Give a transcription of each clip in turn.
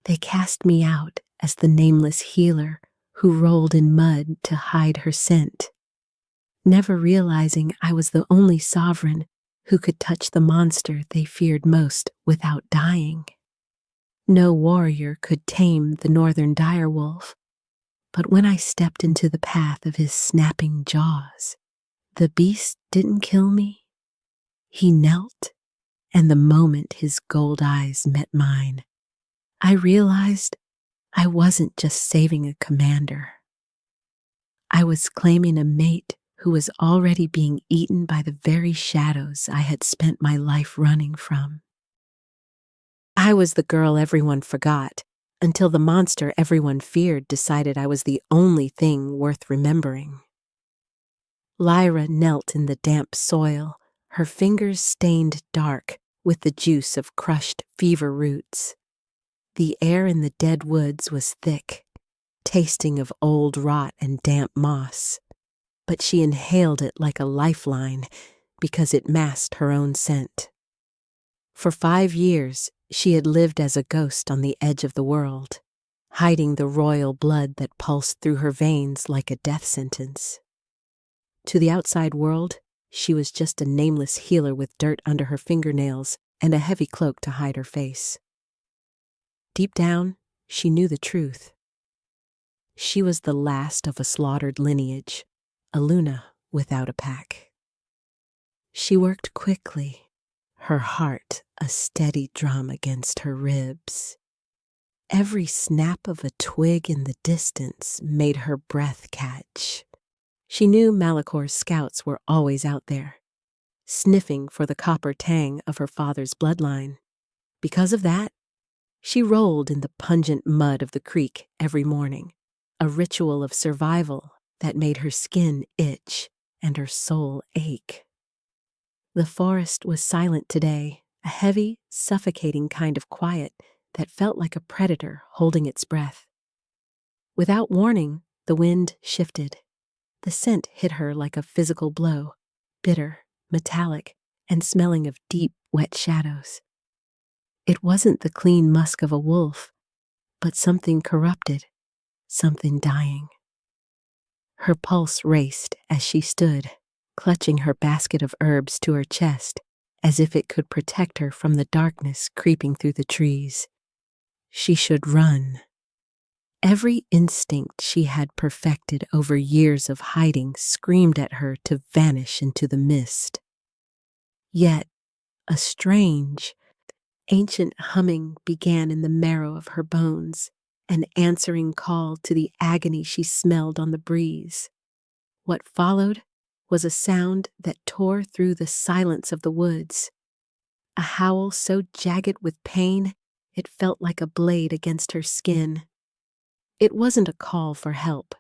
They cast me out as the nameless healer who rolled in mud to hide her scent, never realizing I was the only sovereign who could touch the monster they feared most without dying. No warrior could tame the northern direwolf, but when I stepped into the path of his snapping jaws, the beast didn't kill me. He knelt, and the moment his gold eyes met mine, I realized I wasn't just saving a commander. I was claiming a mate who was already being eaten by the very shadows I had spent my life running from. I was the girl everyone forgot, until the monster everyone feared decided I was the only thing worth remembering. Lyra knelt in the damp soil, her fingers stained dark with the juice of crushed fever roots. The air in the dead woods was thick, tasting of old rot and damp moss, but she inhaled it like a lifeline because it masked her own scent. For 5 years, she had lived as a ghost on the edge of the world, hiding the royal blood that pulsed through her veins like a death sentence. To the outside world, she was just a nameless healer with dirt under her fingernails and a heavy cloak to hide her face. Deep down, she knew the truth. She was the last of a slaughtered lineage, a Luna without a pack. She worked quickly, her heart a steady drum against her ribs. Every snap of a twig in the distance made her breath catch. She knew Malicor's scouts were always out there, sniffing for the copper tang of her father's bloodline. Because of that, she rolled in the pungent mud of the creek every morning, a ritual of survival that made her skin itch and her soul ache. The forest was silent today, a heavy, suffocating kind of quiet that felt like a predator holding its breath. Without warning, the wind shifted. The scent hit her like a physical blow, bitter, metallic, and smelling of deep, wet shadows. It wasn't the clean musk of a wolf, but something corrupted, something dying. Her pulse raced as she stood, clutching her basket of herbs to her chest, as if it could protect her from the darkness creeping through the trees. She should run. Every instinct she had perfected over years of hiding screamed at her to vanish into the mist. Yet, a strange, ancient humming began in the marrow of her bones, an answering call to the agony she smelled on the breeze. What followed was a sound that tore through the silence of the woods, a howl so jagged with pain it felt like a blade against her skin. It wasn't a call for help.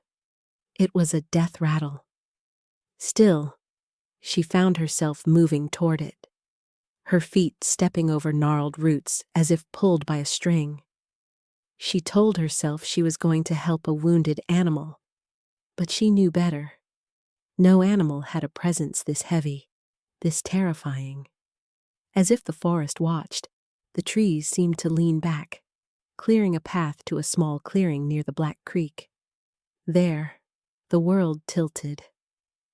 It was a death rattle. Still, she found herself moving toward it, her feet stepping over gnarled roots as if pulled by a string. She told herself she was going to help a wounded animal, but she knew better. No animal had a presence this heavy, this terrifying. As if the forest watched, the trees seemed to lean back, clearing a path to a small clearing near the Black Creek. There, the world tilted.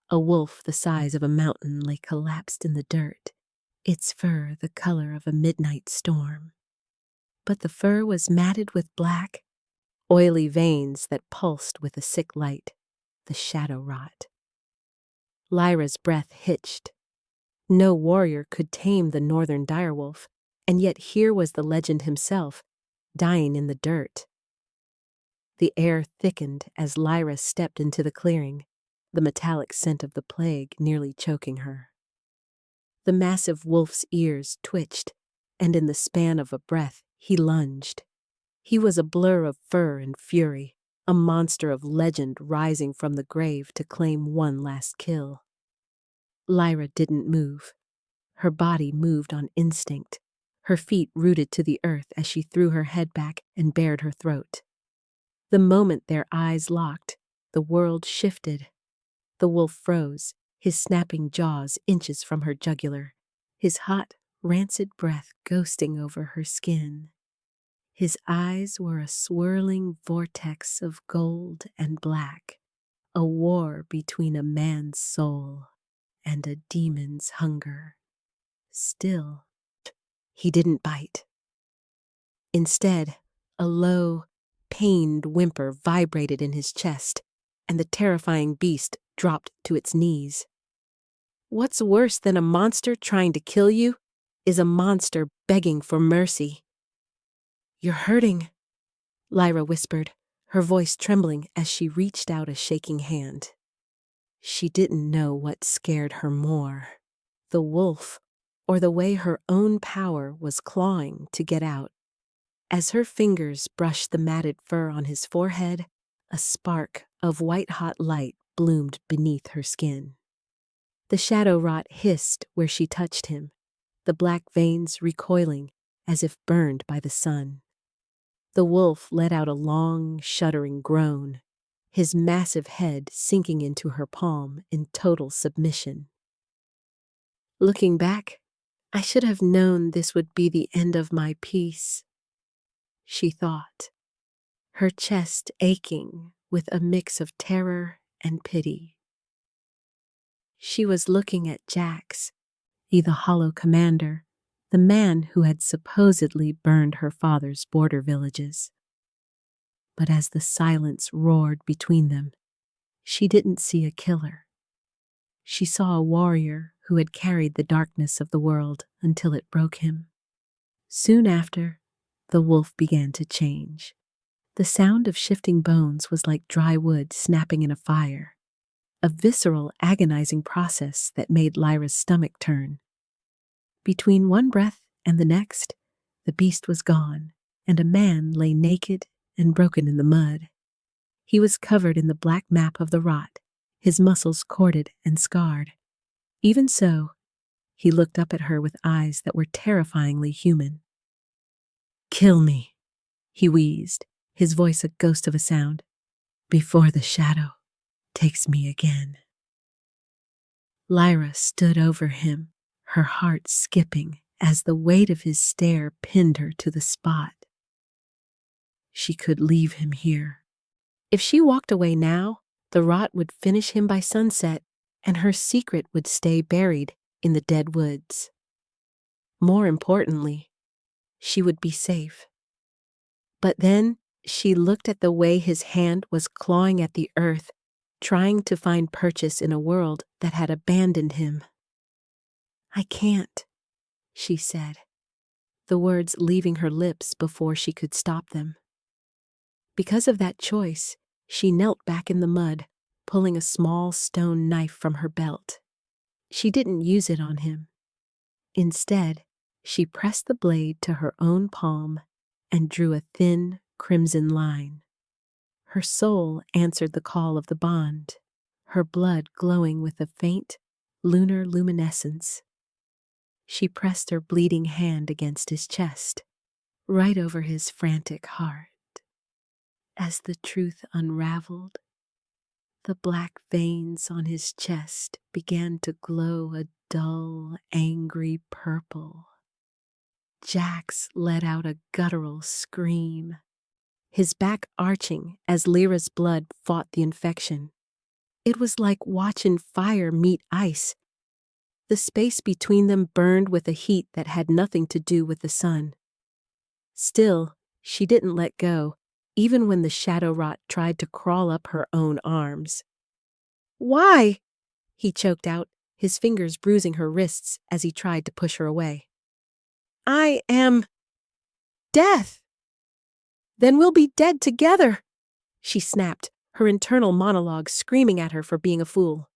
A wolf the size of a mountain lay collapsed in the dirt, its fur the color of a midnight storm. But the fur was matted with black, oily veins that pulsed with a sick light, the shadow rot. Lyra's breath hitched. No warrior could tame the northern direwolf, and yet here was the legend himself, dying in the dirt. The air thickened as Lyra stepped into the clearing, the metallic scent of the plague nearly choking her. The massive wolf's ears twitched, and in the span of a breath, he lunged. He was a blur of fur and fury, a monster of legend rising from the grave to claim one last kill. Lyra didn't move. Her body moved on instinct, her feet rooted to the earth as she threw her head back and bared her throat. The moment their eyes locked, the world shifted. The wolf froze, his snapping jaws inches from her jugular, his hot, rancid breath ghosting over her skin. His eyes were a swirling vortex of gold and black, a war between a man's soul and a demon's hunger. Still, he didn't bite. Instead, a low, pained whimper vibrated in his chest, and the terrifying beast dropped to its knees. What's worse than a monster trying to kill you is a monster begging for mercy. "You're hurting," Lyra whispered, her voice trembling as she reached out a shaking hand. She didn't know what scared her more, the wolf or the way her own power was clawing to get out. As her fingers brushed the matted fur on his forehead, a spark of white-hot light bloomed beneath her skin. The shadow rot hissed where she touched him, the black veins recoiling as if burned by the sun. The wolf let out a long, shuddering groan, his massive head sinking into her palm in total submission. Looking back, I should have known this would be the end of my peace, she thought, her chest aching with a mix of terror and pity. She was looking at Jax, the hollow commander, the man who had supposedly burned her father's border villages. But as the silence roared between them, she didn't see a killer. She saw a warrior who had carried the darkness of the world until it broke him. Soon after, the wolf began to change. The sound of shifting bones was like dry wood snapping in a fire, a visceral, agonizing process that made Lyra's stomach turn. Between one breath and the next, the beast was gone, and a man lay naked and broken in the mud. He was covered in the black map of the rot, his muscles corded and scarred. Even so, he looked up at her with eyes that were terrifyingly human. "Kill me," he wheezed, his voice a ghost of a sound, "before the shadow takes me again." Lyra stood over him, her heart skipping as the weight of his stare pinned her to the spot. She could leave him here. If she walked away now, the rot would finish him by sunset, and her secret would stay buried in the dead woods. More importantly, she would be safe. But then she looked at the way his hand was clawing at the earth, trying to find purchase in a world that had abandoned him. "I can't," she said, the words leaving her lips before she could stop them. Because of that choice, she knelt back in the mud, pulling a small stone knife from her belt. She didn't use it on him. Instead, she pressed the blade to her own palm and drew a thin, crimson line. Her soul answered the call of the bond, her blood glowing with a faint, lunar luminescence. She pressed her bleeding hand against his chest, right over his frantic heart. As the truth unraveled, the black veins on his chest began to glow a dull, angry purple. Jax let out a guttural scream, his back arching as Lyra's blood fought the infection. It was like watching fire meet ice. The space between them burned with a heat that had nothing to do with the sun. Still, she didn't let go, even when the shadow rot tried to crawl up her own arms. "Why?" he choked out, his fingers bruising her wrists as he tried to push her away. "I am death." "Then we'll be dead together," she snapped, her internal monologue screaming at her for being a fool.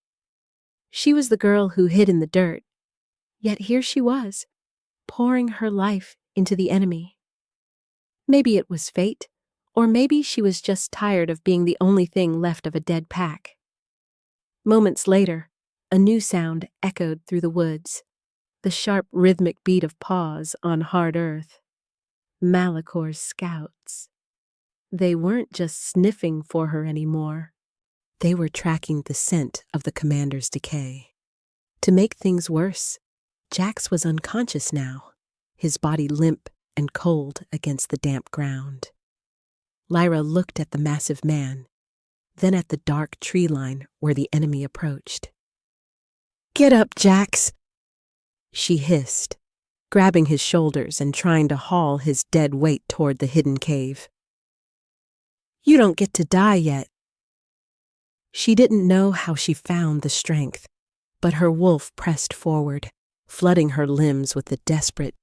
She was the girl who hid in the dirt, yet here she was, pouring her life into the enemy. Maybe it was fate, or maybe she was just tired of being the only thing left of a dead pack. Moments later, a new sound echoed through the woods, the sharp rhythmic beat of paws on hard earth. Malakor's scouts. They weren't just sniffing for her anymore. They were tracking the scent of the commander's decay. To make things worse, Jax was unconscious now, his body limp and cold against the damp ground. Lyra looked at the massive man, then at the dark tree line where the enemy approached. "Get up, Jax," she hissed, grabbing his shoulders and trying to haul his dead weight toward the hidden cave. "You don't get to die yet." She didn't know how she found the strength, but her wolf pressed forward, flooding her limbs with the desperate,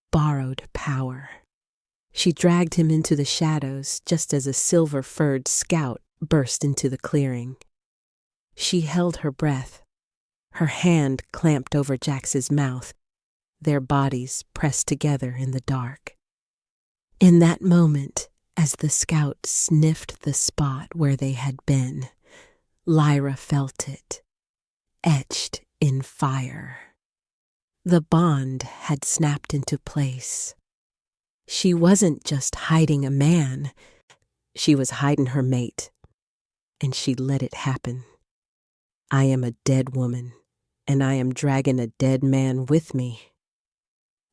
borrowed power. She dragged him into the shadows just as a silver-furred scout burst into the clearing. She held her breath, her hand clamped over Jax's mouth, their bodies pressed together in the dark. In that moment, as the scout sniffed the spot where they had been, Lyra felt it, etched in fire. The bond had snapped into place. She wasn't just hiding a man, she was hiding her mate, and she let it happen. I am a dead woman, and I am dragging a dead man with me.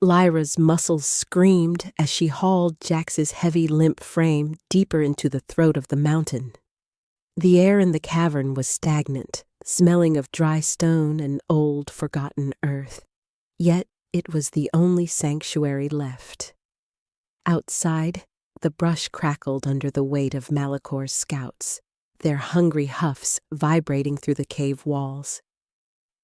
Lyra's muscles screamed as she hauled Jax's heavy, limp frame deeper into the throat of the mountain. The air in the cavern was stagnant, smelling of dry stone and old, forgotten earth. Yet it was the only sanctuary left. Outside, the brush crackled under the weight of Malicor's scouts, their hungry huffs vibrating through the cave walls.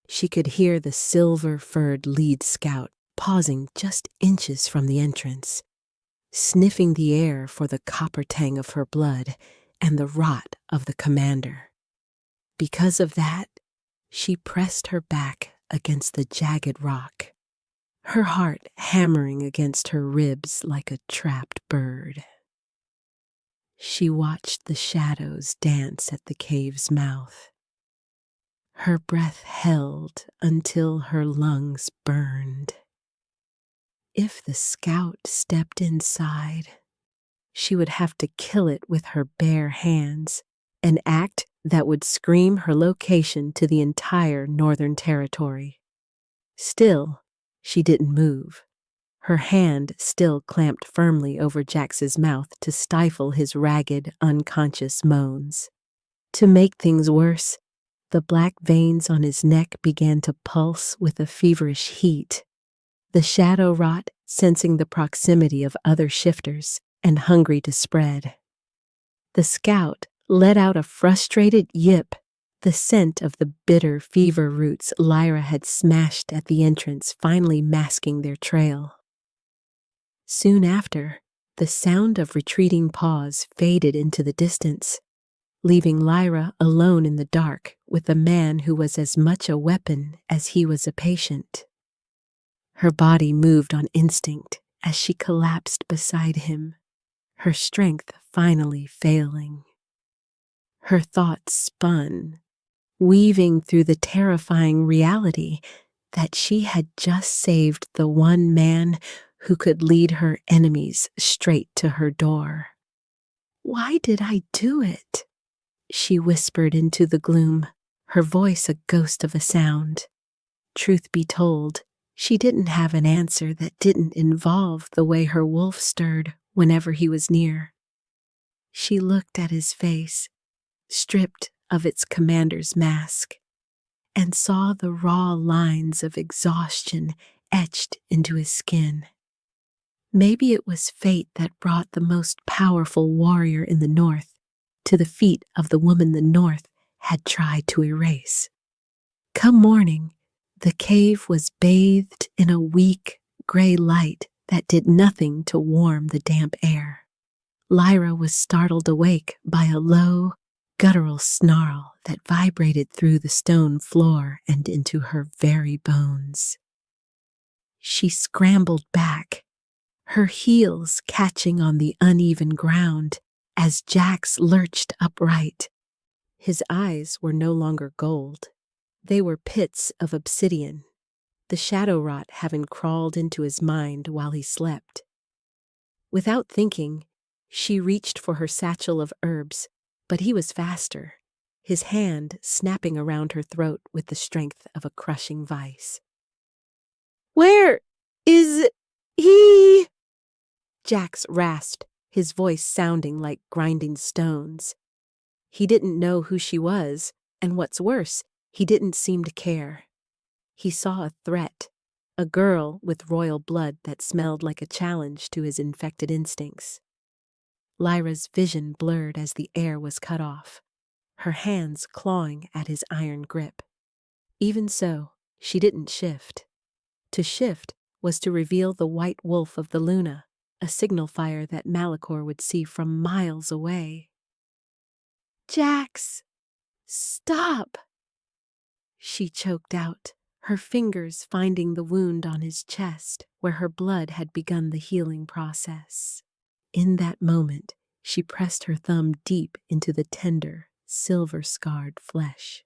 She could hear the silver-furred lead scout pausing just inches from the entrance, sniffing the air for the copper tang of her blood and the rot of the commander. Because of that, she pressed her back against the jagged rock, her heart hammering against her ribs like a trapped bird. She watched the shadows dance at the cave's mouth. Her breath held until her lungs burned. If the scout stepped inside, she would have to kill it with her bare hands, an act that would scream her location to the entire Northern Territory. Still, she didn't move, her hand still clamped firmly over Jax's mouth to stifle his ragged, unconscious moans. To make things worse, the black veins on his neck began to pulse with a feverish heat. The shadow rot sensing the proximity of other shifters and hungry to spread. The scout let out a frustrated yip, the scent of the bitter fever roots Lyra had smashed at the entrance finally masking their trail. Soon after, the sound of retreating paws faded into the distance, leaving Lyra alone in the dark with a man who was as much a weapon as he was a patient. Her body moved on instinct as she collapsed beside him, her strength finally failing. Her thoughts spun, weaving through the terrifying reality that she had just saved the one man who could lead her enemies straight to her door. "Why did I do it?" she whispered into the gloom, her voice a ghost of a sound. Truth be told, she didn't have an answer that didn't involve the way her wolf stirred whenever he was near. She looked at his face, stripped of its commander's mask, and saw the raw lines of exhaustion etched into his skin. Maybe it was fate that brought the most powerful warrior in the North to the feet of the woman the North had tried to erase. Come morning, the cave was bathed in a weak, gray light that did nothing to warm the damp air. Lyra was startled awake by a low, guttural snarl that vibrated through the stone floor and into her very bones. She scrambled back, her heels catching on the uneven ground as Jax lurched upright. His eyes were no longer gold. They were pits of obsidian, the shadow rot having crawled into his mind while he slept. Without thinking, she reached for her satchel of herbs, but he was faster, his hand snapping around her throat with the strength of a crushing vice. "Where is he?" Jax rasped, his voice sounding like grinding stones. He didn't know who she was, and what's worse, he didn't seem to care. He saw a threat, a girl with royal blood that smelled like a challenge to his infected instincts. Lyra's vision blurred as the air was cut off, her hands clawing at his iron grip. Even so, she didn't shift. To shift was to reveal the white wolf of the Luna, a signal fire that Malachor would see from miles away. "Jax, stop!" she choked out, her fingers finding the wound on his chest where her blood had begun the healing process. In that moment, she pressed her thumb deep into the tender, silver-scarred flesh.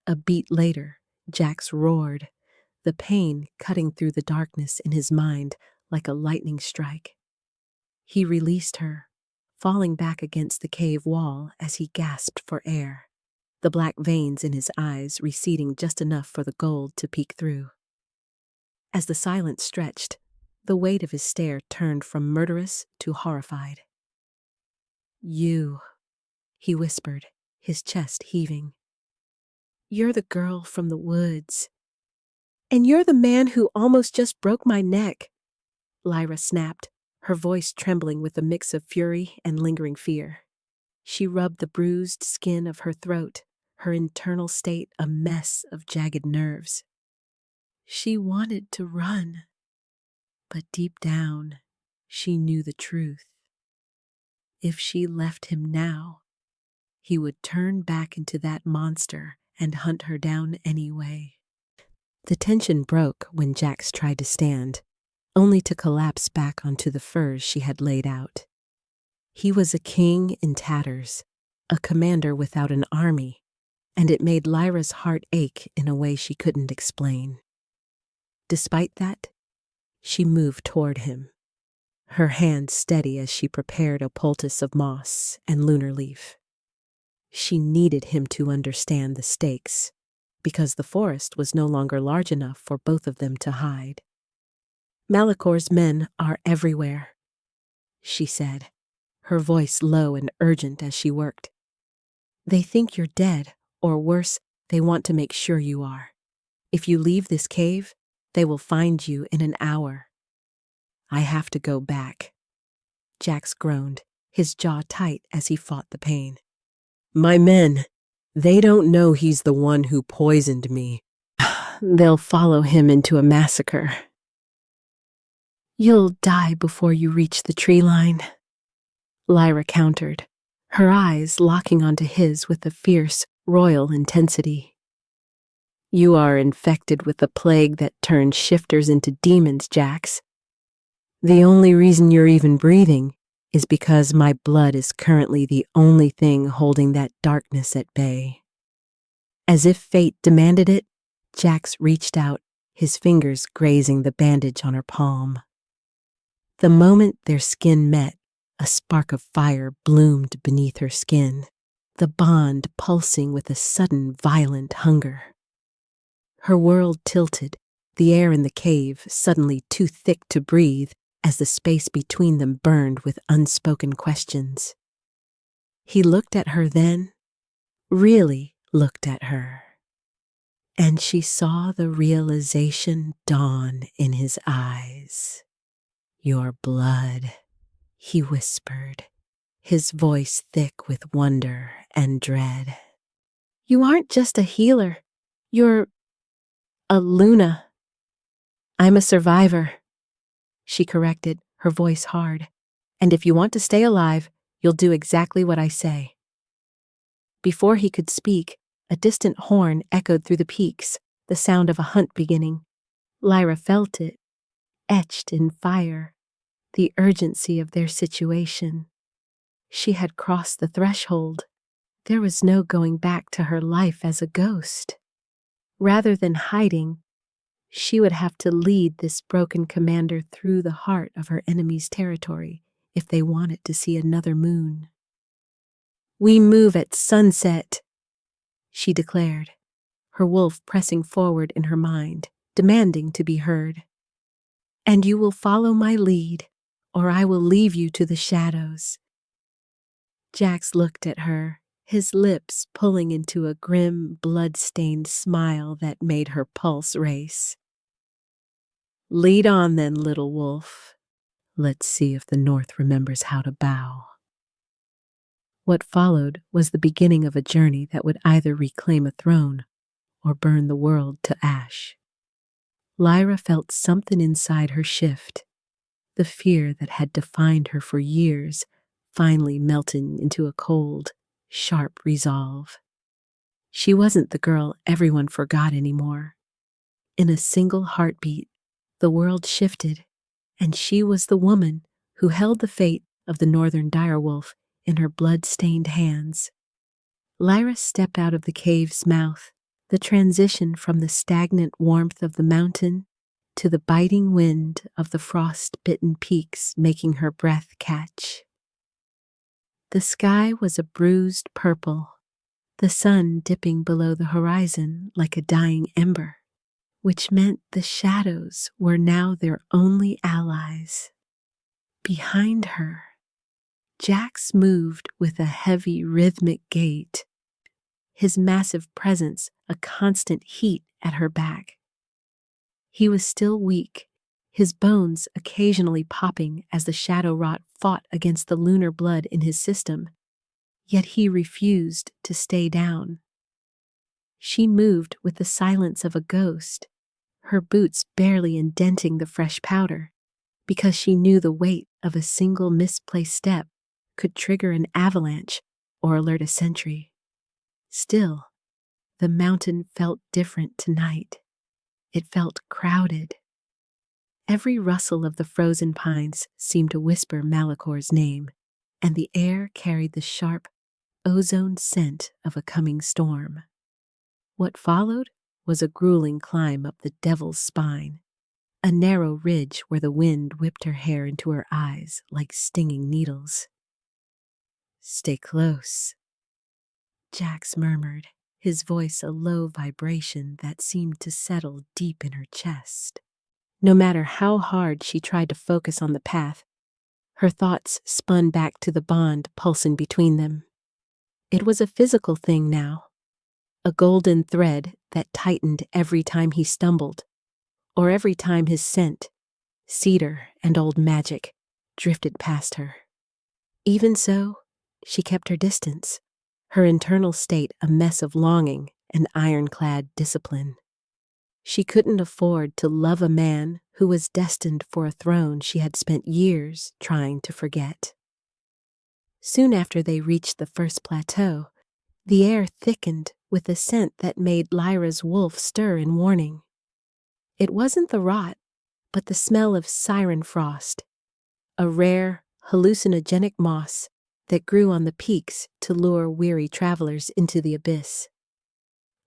A beat later, Jax roared, the pain cutting through the darkness in his mind like a lightning strike. He released her, falling back against the cave wall as he gasped for air, the black veins in his eyes receding just enough for the gold to peek through. As the silence stretched, the weight of his stare turned from murderous to horrified. "You," he whispered, his chest heaving. "You're the girl from the woods. And you're the man who almost just broke my neck," Lyra snapped, her voice trembling with a mix of fury and lingering fear. She rubbed the bruised skin of her throat, her internal state a mess of jagged nerves. She wanted to run, but deep down, she knew the truth. If she left him now, he would turn back into that monster and hunt her down anyway. The tension broke when Jax tried to stand, only to collapse back onto the furs she had laid out. He was a king in tatters, a commander without an army, and it made Lyra's heart ache in a way she couldn't explain. Despite that, she moved toward him, her hand steady as she prepared a poultice of moss and lunar leaf. She needed him to understand the stakes, because the forest was no longer large enough for both of them to hide. "Malachor's men are everywhere," she said, her voice low and urgent as she worked. "They think you're dead, or worse, they want to make sure you are. If you leave this cave, they will find you in an hour." "I have to go back," Jax groaned, his jaw tight as he fought the pain. "My men, they don't know he's the one who poisoned me. They'll follow him into a massacre." "You'll die before you reach the tree line," Lyra countered, her eyes locking onto his with a fierce, royal intensity. "You are infected with the plague that turns shifters into demons, Jax. The only reason you're even breathing is because my blood is currently the only thing holding that darkness at bay." As if fate demanded it, Jax reached out, his fingers grazing the bandage on her palm. The moment their skin met, a spark of fire bloomed beneath her skin, the bond pulsing with a sudden violent hunger. Her world tilted, the air in the cave suddenly too thick to breathe as the space between them burned with unspoken questions. He looked at her then, really looked at her, and she saw the realization dawn in his eyes. "Your blood," he whispered, his voice thick with wonder and dread. "You aren't just a healer. You're a Luna." "I'm a survivor," she corrected, her voice hard. "And if you want to stay alive, you'll do exactly what I say." Before he could speak, a distant horn echoed through the peaks, the sound of a hunt beginning. Lyra felt it, etched in fire, the urgency of their situation. She had crossed the threshold. There was no going back to her life as a ghost. Rather than hiding, she would have to lead this broken commander through the heart of her enemy's territory if they wanted to see another moon. "We move at sunset," she declared, her wolf pressing forward in her mind, demanding to be heard. "And you will follow my lead, or I will leave you to the shadows." Jax looked at her, his lips pulling into a grim, blood-stained smile that made her pulse race. "Lead on then, little wolf. Let's see if the North remembers how to bow." What followed was the beginning of a journey that would either reclaim a throne or burn the world to ash. Lyra felt something inside her shift, the fear that had defined her for years finally melting into a cold, sharp resolve. She wasn't the girl everyone forgot anymore. In a single heartbeat, the world shifted, and she was the woman who held the fate of the northern direwolf in her blood-stained hands. Lyra stepped out of the cave's mouth, the transition from the stagnant warmth of the mountain to the biting wind of the frost-bitten peaks making her breath catch. The sky was a bruised purple, the sun dipping below the horizon like a dying ember, which meant the shadows were now their only allies. Behind her, Jax moved with a heavy rhythmic gait, his massive presence a constant heat at her back. He was still weak, his bones occasionally popping as the shadow rot fought against the lunar blood in his system, yet he refused to stay down. She moved with the silence of a ghost, her boots barely indenting the fresh powder, because she knew the weight of a single misplaced step could trigger an avalanche or alert a sentry. Still, the mountain felt different tonight. It felt crowded. Every rustle of the frozen pines seemed to whisper Malicor's name, and the air carried the sharp, ozone scent of a coming storm. What followed was a grueling climb up the devil's spine, a narrow ridge where the wind whipped her hair into her eyes like stinging needles. "Stay close," Jax murmured, his voice a low vibration that seemed to settle deep in her chest. No matter how hard she tried to focus on the path, her thoughts spun back to the bond pulsing between them. It was a physical thing now, a golden thread that tightened every time he stumbled, or every time his scent, cedar and old magic, drifted past her. Even so, she kept her distance, her internal state a mess of longing and ironclad discipline. She couldn't afford to love a man who was destined for a throne she had spent years trying to forget. Soon after they reached the first plateau, the air thickened with a scent that made Lyra's wolf stir in warning. It wasn't the rot, but the smell of siren frost, a rare, hallucinogenic moss that grew on the peaks to lure weary travelers into the abyss.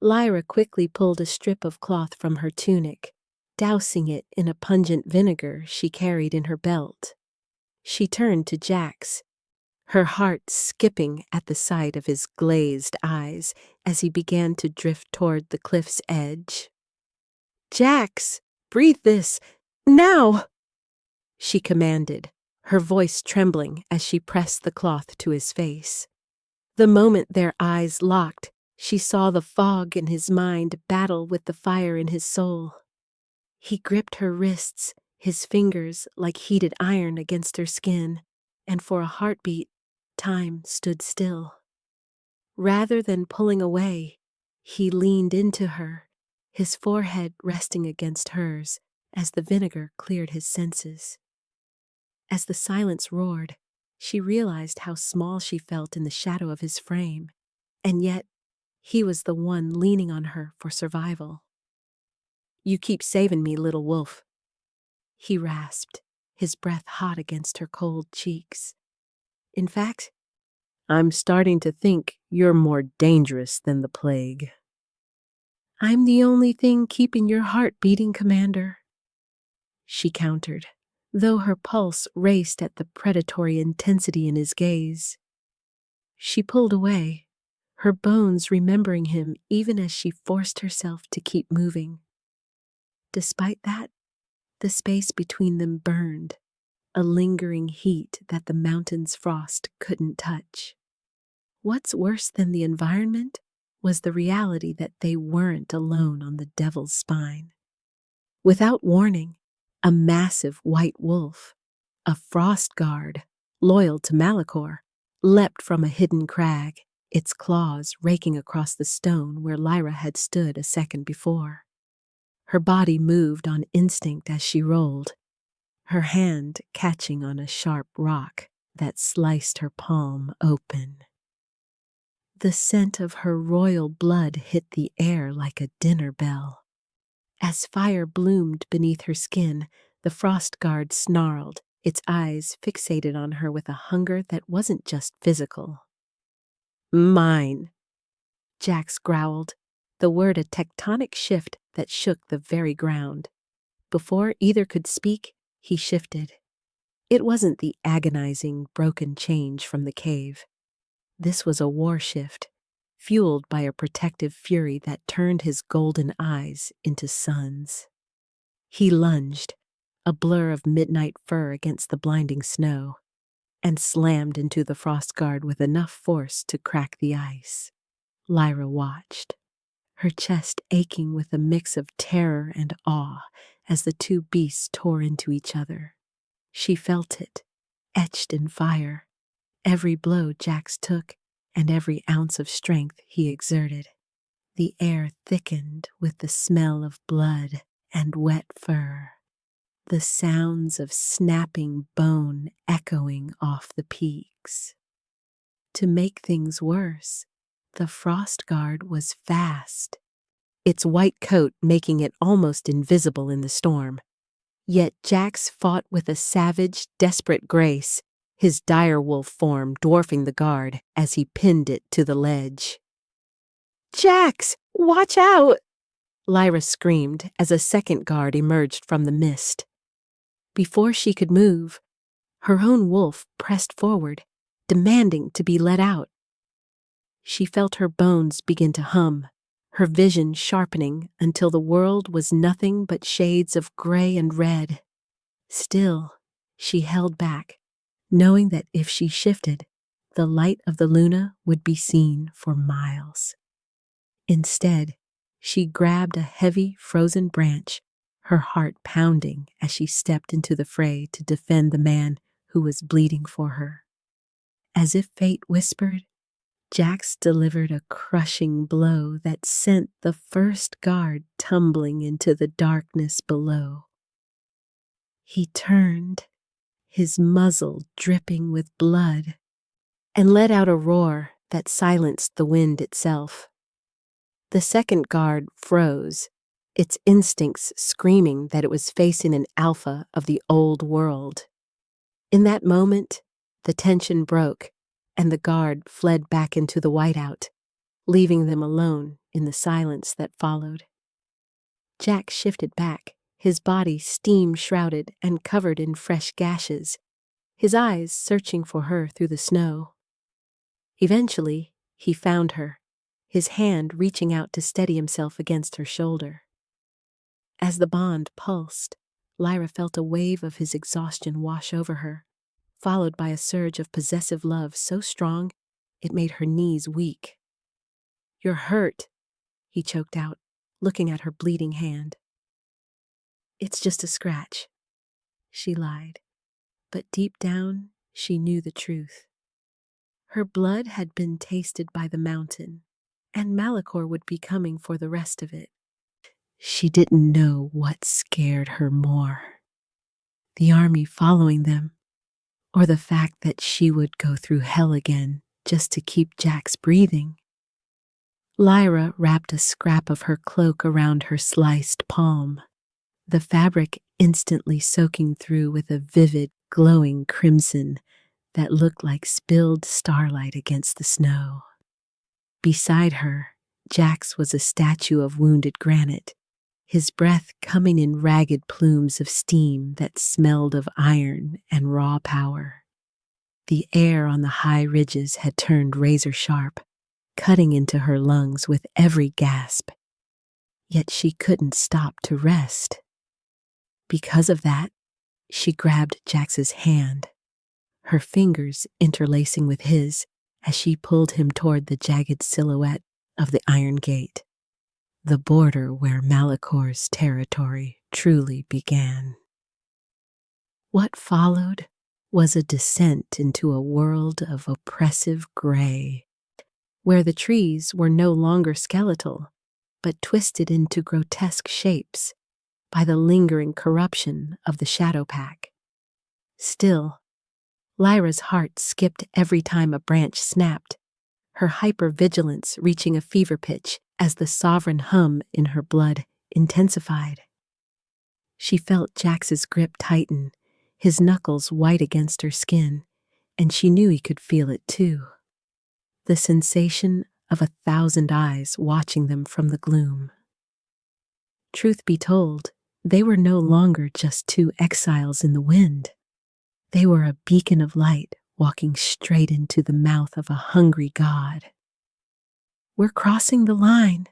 Lyra quickly pulled a strip of cloth from her tunic, dousing it in a pungent vinegar she carried in her belt. She turned to Jax, her heart skipping at the sight of his glazed eyes as he began to drift toward the cliff's edge. "Jax, breathe this, now!" she commanded, her voice trembling as she pressed the cloth to his face. The moment their eyes locked, she saw the fog in his mind battle with the fire in his soul. He gripped her wrists, his fingers like heated iron against her skin, and for a heartbeat, time stood still. Rather than pulling away, he leaned into her, his forehead resting against hers as the vinegar cleared his senses. As the silence roared, she realized how small she felt in the shadow of his frame, and yet he was the one leaning on her for survival. "You keep saving me, little wolf," he rasped, his breath hot against her cold cheeks. "In fact, I'm starting to think you're more dangerous than the plague." "I'm the only thing keeping your heart beating, Commander," she countered, though her pulse raced at the predatory intensity in his gaze. She pulled away, her bones remembering him even as she forced herself to keep moving. Despite that, the space between them burned, a lingering heat that the mountain's frost couldn't touch. What's worse than the environment was the reality that they weren't alone on the devil's spine. Without warning, a massive white wolf, a frost guard, loyal to Malachor, leapt from a hidden crag, its claws raking across the stone where Lyra had stood a second before. Her body moved on instinct as she rolled, her hand catching on a sharp rock that sliced her palm open. The scent of her royal blood hit the air like a dinner bell. As fire bloomed beneath her skin, the frost guard snarled, its eyes fixated on her with a hunger that wasn't just physical. "Mine," Jax growled, the word a tectonic shift that shook the very ground. Before either could speak, he shifted. It wasn't the agonizing, broken change from the cave. This was a war shift, fueled by a protective fury that turned his golden eyes into suns. He lunged, a blur of midnight fur against the blinding snow, and slammed into the frost guard with enough force to crack the ice. Lyra watched, her chest aching with a mix of terror and awe as the two beasts tore into each other. She felt it, etched in fire, every blow Jax took and every ounce of strength he exerted. The air thickened with the smell of blood and wet fur, the sounds of snapping bone echoing off the peaks. To make things worse, the frost guard was fast, its white coat making it almost invisible in the storm. Yet Jax fought with a savage, desperate grace, his direwolf form dwarfing the guard as he pinned it to the ledge. "Jax, watch out!" Lyra screamed as a second guard emerged from the mist. Before she could move, her own wolf pressed forward, demanding to be let out. She felt her bones begin to hum, her vision sharpening until the world was nothing but shades of gray and red. Still, she held back, knowing that if she shifted, the light of the Luna would be seen for miles. Instead, she grabbed a heavy, frozen branch, her heart pounding as she stepped into the fray to defend the man who was bleeding for her. As if fate whispered, Jax delivered a crushing blow that sent the first guard tumbling into the darkness below. He turned, his muzzle dripping with blood, and let out a roar that silenced the wind itself. The second guard froze, its instincts screaming that it was facing an alpha of the old world. In that moment, the tension broke, and the guard fled back into the whiteout, leaving them alone in the silence that followed. Jack shifted back, his body steam-shrouded and covered in fresh gashes, his eyes searching for her through the snow. Eventually, he found her, his hand reaching out to steady himself against her shoulder. As the bond pulsed, Lyra felt a wave of his exhaustion wash over her, followed by a surge of possessive love so strong it made her knees weak. "You're hurt," he choked out, looking at her bleeding hand. "It's just a scratch," she lied, but deep down she knew the truth. Her blood had been tasted by the mountain, and Malachor would be coming for the rest of it. She didn't know what scared her more, the army following them, or the fact that she would go through hell again just to keep Jax breathing. Lyra wrapped a scrap of her cloak around her sliced palm, the fabric instantly soaking through with a vivid, glowing crimson that looked like spilled starlight against the snow. Beside her, Jax was a statue of wounded granite, his breath coming in ragged plumes of steam that smelled of iron and raw power. The air on the high ridges had turned razor sharp, cutting into her lungs with every gasp. Yet she couldn't stop to rest. Because of that, She grabbed Jax's hand, her fingers interlacing with his as she pulled him toward the jagged silhouette of the iron gate, the border where Malicor's territory truly began. What followed was a descent into a world of oppressive gray, where the trees were no longer skeletal, but twisted into grotesque shapes by the lingering corruption of the shadow pack. Still, Lyra's heart skipped every time a branch snapped, her hypervigilance reaching a fever pitch as the sovereign hum in her blood intensified. She felt Jax's grip tighten, his knuckles white against her skin, and she knew he could feel it too. The sensation of 1,000 eyes watching them from the gloom. Truth be told, they were no longer just two exiles in the wind. They were a beacon of light walking straight into the mouth of a hungry god. "We're crossing the line,"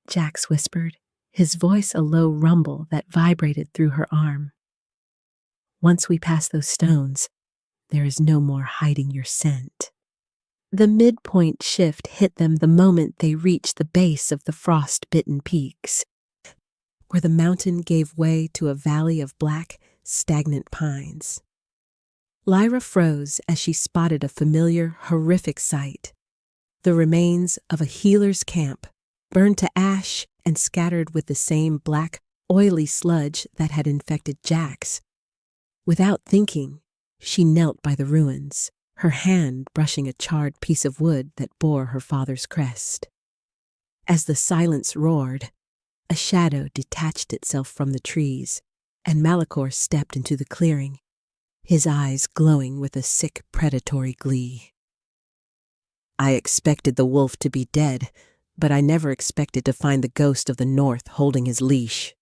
Jax whispered, his voice a low rumble that vibrated through her arm. "Once we pass those stones, there is no more hiding your scent." The midpoint shift hit them the moment they reached the base of the frost-bitten peaks, where the mountain gave way to a valley of black, stagnant pines. Lyra froze as she spotted a familiar, horrific sight. The remains of a healer's camp, burned to ash and scattered with the same black, oily sludge that had infected Jax. Without thinking, she knelt by the ruins, her hand brushing a charred piece of wood that bore her father's crest. As the silence roared, a shadow detached itself from the trees, and Malicor stepped into the clearing, his eyes glowing with a sick predatory glee. "I expected the wolf to be dead, but I never expected to find the ghost of the North holding his leash,"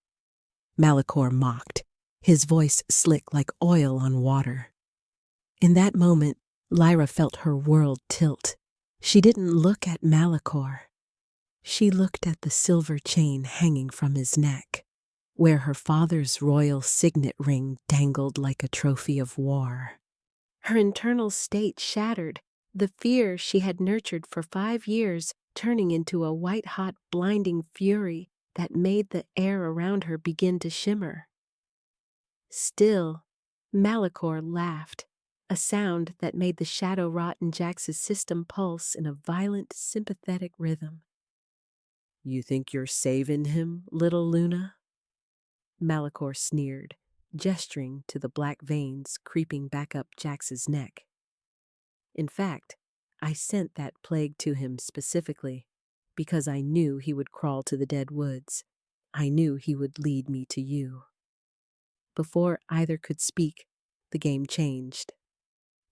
Malicor mocked, his voice slick like oil on water. In that moment, Lyra felt her world tilt. She didn't look at Malicor. She looked at the silver chain hanging from his neck, where her father's royal signet ring dangled like a trophy of war. Her internal state shattered, the fear she had nurtured for 5 years turning into a white-hot, blinding fury that made the air around her begin to shimmer. Still, Malicor laughed, a sound that made the shadow rot in Jax's system pulse in a violent, sympathetic rhythm. "You think you're saving him, little Luna?" Malicor sneered, gesturing to the black veins creeping back up Jax's neck. "In fact, I sent that plague to him specifically because I knew he would crawl to the dead woods. I knew he would lead me to you." Before either could speak, the game changed.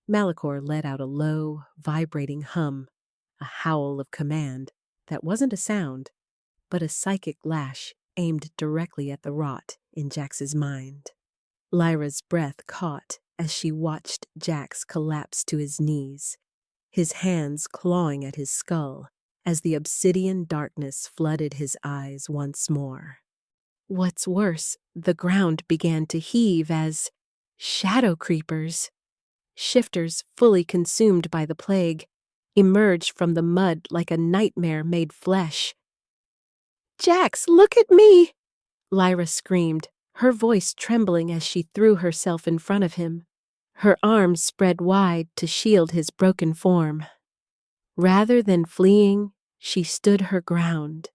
Malicor let out a low, vibrating hum, a howl of command that wasn't a sound, but a psychic lash aimed directly at the rot in Jax's mind. Lyra's breath caught as she watched Jax collapse to his knees, his hands clawing at his skull as the obsidian darkness flooded his eyes once more. What's worse, the ground began to heave as shadow creepers, shifters fully consumed by the plague, emerged from the mud like a nightmare made flesh. "Jax, look at me!" Lyra screamed, her voice trembling as she threw herself in front of him, her arms spread wide to shield his broken form. Rather than fleeing, she stood her ground,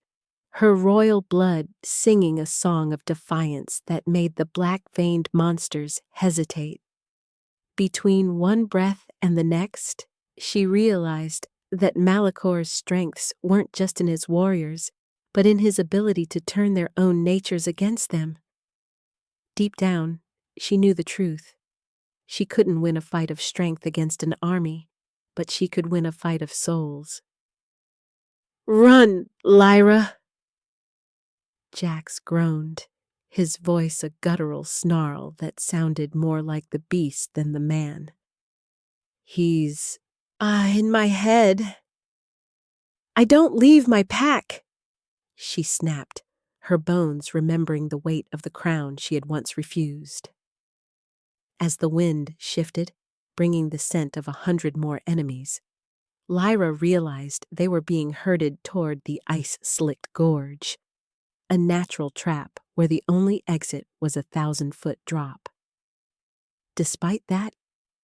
her royal blood singing a song of defiance that made the black-veined monsters hesitate. Between one breath and the next, she realized that Malicor's strengths weren't just in his warriors, but in his ability to turn their own natures against them. Deep down, she knew the truth. She couldn't win a fight of strength against an army, but she could win a fight of souls. "Run, Lyra!" Jax groaned, his voice a guttural snarl that sounded more like the beast than the man. "He's in my head." "I don't leave my pack," she snapped, her bones remembering the weight of the crown she had once refused. As the wind shifted, bringing the scent of 100 more enemies, Lyra realized they were being herded toward the ice-slicked gorge, a natural trap where the only exit was a 1,000-foot drop. Despite that,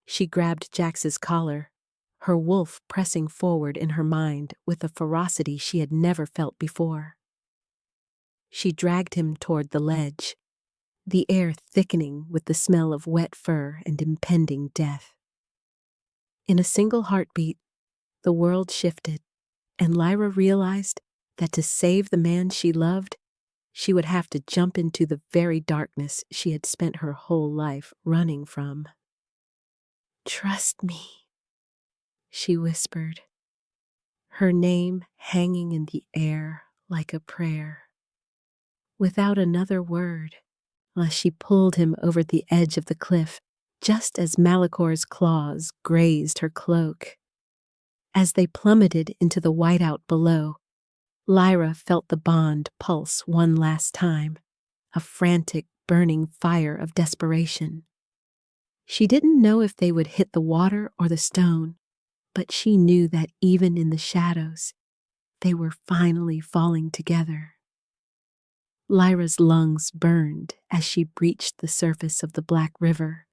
she grabbed Jax's collar, her wolf pressing forward in her mind with a ferocity she had never felt before. She dragged him toward the ledge, the air thickening with the smell of wet fur and impending death. In a single heartbeat, the world shifted, and Lyra realized that to save the man she loved, she would have to jump into the very darkness she had spent her whole life running from. "Trust me," she whispered, her name hanging in the air like a prayer. Without another word, she pulled him over the edge of the cliff, just as Malicor's claws grazed her cloak. As they plummeted into the whiteout below, Lyra felt the bond pulse one last time, a frantic, burning fire of desperation. She didn't know if they would hit the water or the stone, but she knew that even in the shadows, they were finally falling together. Lyra's lungs burned as she breached the surface of the black river,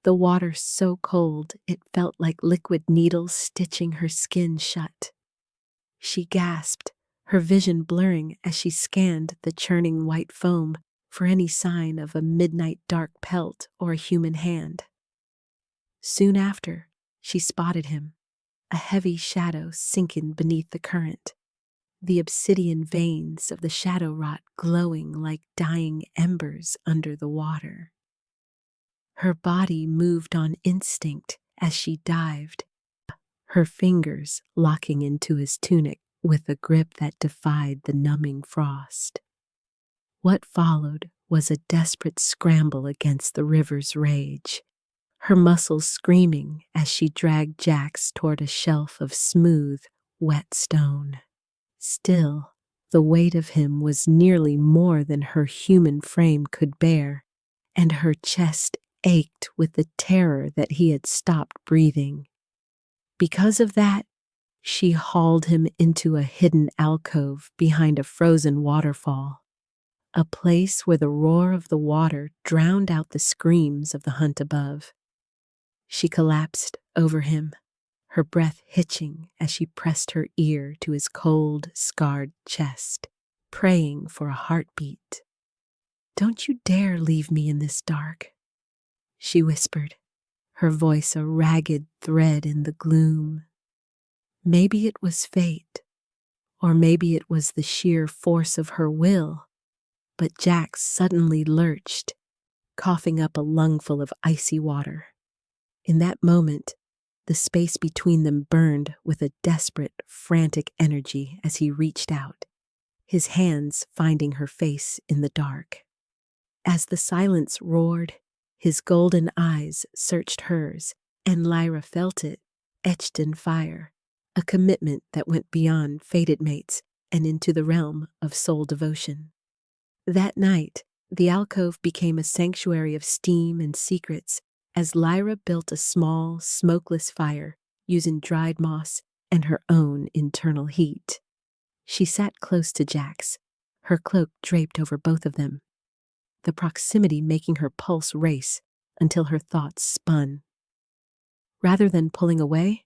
the water so cold it felt like liquid needles stitching her skin shut. She gasped, her vision blurring as she scanned the churning white foam for any sign of a midnight dark pelt or a human hand. Soon after, she spotted him, a heavy shadow sinking beneath the current, the obsidian veins of the shadow rot glowing like dying embers under the water. Her body moved on instinct as she dived, her fingers locking into his tunic with a grip that defied the numbing frost. What followed was a desperate scramble against the river's rage, her muscles screaming as she dragged Jax toward a shelf of smooth, wet stone. Still, the weight of him was nearly more than her human frame could bear, and her chest ached with the terror that he had stopped breathing. Because of that, she hauled him into a hidden alcove behind a frozen waterfall, a place where the roar of the water drowned out the screams of the hunt above. She collapsed over him, her breath hitching as she pressed her ear to his cold, scarred chest, praying for a heartbeat. "Don't you dare leave me in this dark," she whispered, her voice a ragged thread in the gloom. Maybe it was fate, or maybe it was the sheer force of her will, but Jax suddenly lurched, coughing up a lungful of icy water. In that moment, the space between them burned with a desperate, frantic energy as he reached out, his hands finding her face in the dark. As the silence roared, his golden eyes searched hers, and Lyra felt it, etched in fire, a commitment that went beyond fated mates and into the realm of soul devotion. That night, the alcove became a sanctuary of steam and secrets as Lyra built a small, smokeless fire using dried moss and her own internal heat. She sat close to Jax, her cloak draped over both of them, the proximity making her pulse race until her thoughts spun. Rather than pulling away,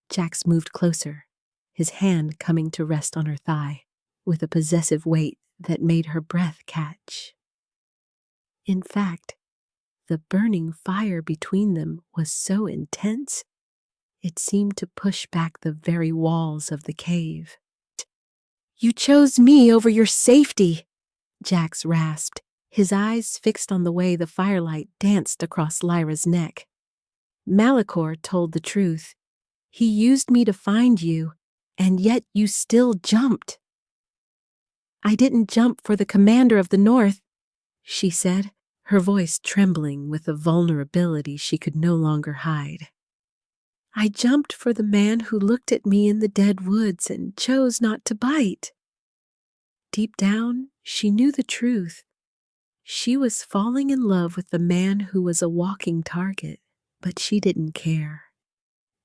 Jax moved closer, his hand coming to rest on her thigh, with a possessive weight that made her breath catch. In fact, the burning fire between them was so intense, it seemed to push back the very walls of the cave. "You chose me over your safety," Jax rasped, his eyes fixed on the way the firelight danced across Lyra's neck. "Malicor told the truth. He used me to find you, and yet you still jumped." "I didn't jump for the commander of the North," she said, her voice trembling with a vulnerability she could no longer hide. "I jumped for the man who looked at me in the dead woods and chose not to bite." Deep down, she knew the truth. She was falling in love with the man who was a walking target, but she didn't care.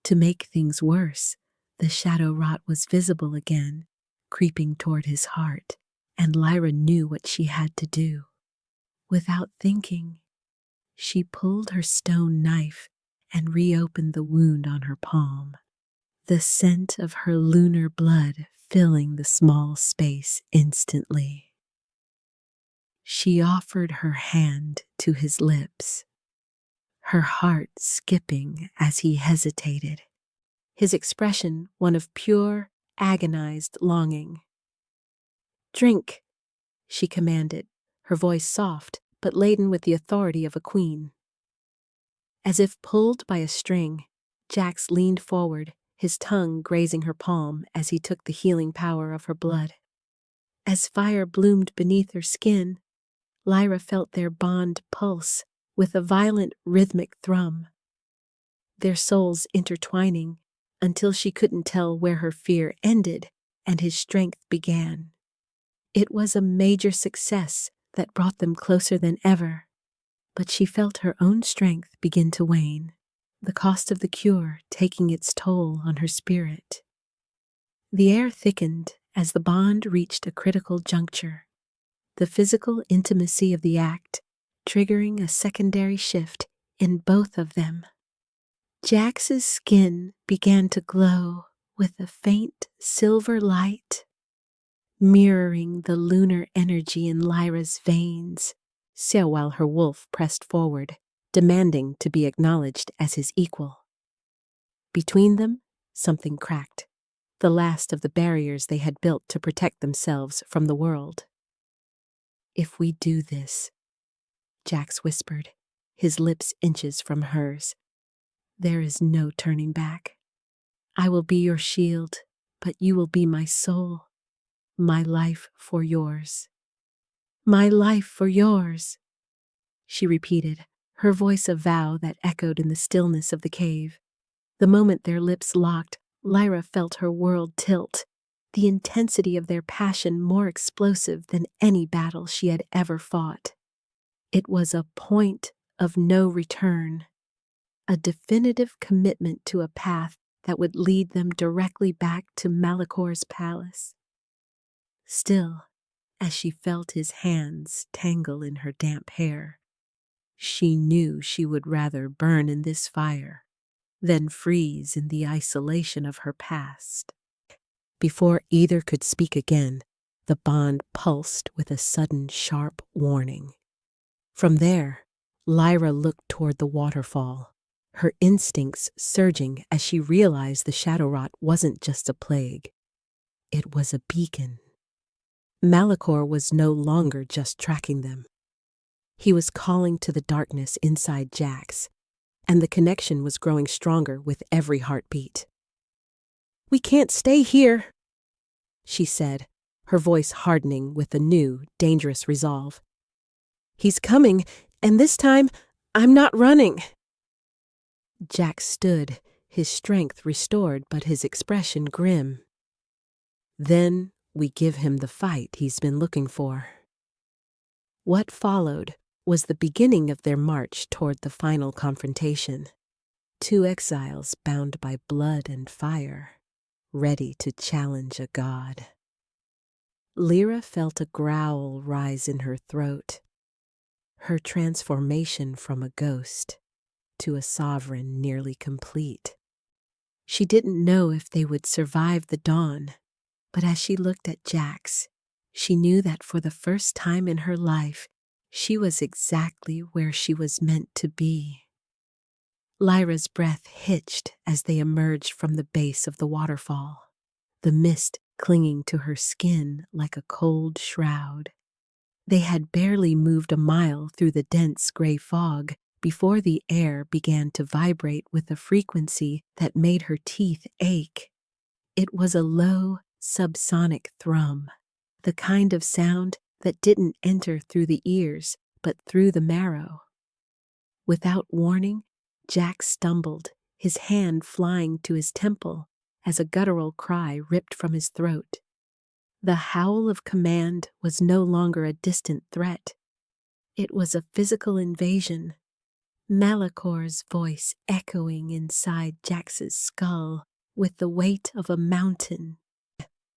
To make things worse, the shadow rot was visible again, creeping toward his heart, and Lyra knew what she had to do. Without thinking, she pulled her stone knife and reopened the wound on her palm, the scent of her lunar blood filling the small space instantly. She offered her hand to his lips, her heart skipping as he hesitated, his expression one of pure, agonized longing. "Drink," she commanded, her voice soft but laden with the authority of a queen. As if pulled by a string, Jax leaned forward, his tongue grazing her palm as he took the healing power of her blood. As fire bloomed beneath her skin, Lyra felt their bond pulse with a violent rhythmic thrum, their souls intertwining until she couldn't tell where her fear ended and his strength began. It was a major success that brought them closer than ever, but she felt her own strength begin to wane, the cost of the cure taking its toll on her spirit. The air thickened as the bond reached a critical juncture, the physical intimacy of the act triggering a secondary shift in both of them. Jax's skin began to glow with a faint silver light, mirroring the lunar energy in Lyra's veins, so while her wolf pressed forward, demanding to be acknowledged as his equal. Between them, something cracked, the last of the barriers they had built to protect themselves from the world. "If we do this," Jax whispered, his lips inches from hers, "there is no turning back. I will be your shield, but you will be my soul, my life for yours." "My life for yours," she repeated, her voice a vow that echoed in the stillness of the cave. The moment their lips locked, Lyra felt her world tilt, the intensity of their passion more explosive than any battle she had ever fought. It was a point of no return, a definitive commitment to a path that would lead them directly back to Malicor's palace. Still, as she felt his hands tangle in her damp hair, she knew she would rather burn in this fire than freeze in the isolation of her past. Before either could speak again, the bond pulsed with a sudden sharp warning. From there, Lyra looked toward the waterfall, her instincts surging as she realized the shadow rot wasn't just a plague. It was a beacon. Malicor was no longer just tracking them. He was calling to the darkness inside Jax, and the connection was growing stronger with every heartbeat. "We can't stay here," she said, her voice hardening with a new, dangerous resolve. "He's coming, and this time, I'm not running." Jax stood, his strength restored but his expression grim. "Then we give him the fight he's been looking for." What followed was the beginning of their march toward the final confrontation. Two exiles bound by blood and fire, ready to challenge a god. Lyra felt a growl rise in her throat. Her transformation from a ghost to a sovereign nearly complete. She didn't know if they would survive the dawn, but as she looked at Jax, she knew that for the first time in her life, she was exactly where she was meant to be. Lyra's breath hitched as they emerged from the base of the waterfall, the mist clinging to her skin like a cold shroud. They had barely moved a mile through the dense gray fog before the air began to vibrate with a frequency that made her teeth ache. It was a low, subsonic thrum, the kind of sound that didn't enter through the ears, but through the marrow. Without warning, Jack stumbled, his hand flying to his temple as a guttural cry ripped from his throat. The howl of command was no longer a distant threat. It was a physical invasion, Malacor's voice echoing inside Jax's skull with the weight of a mountain.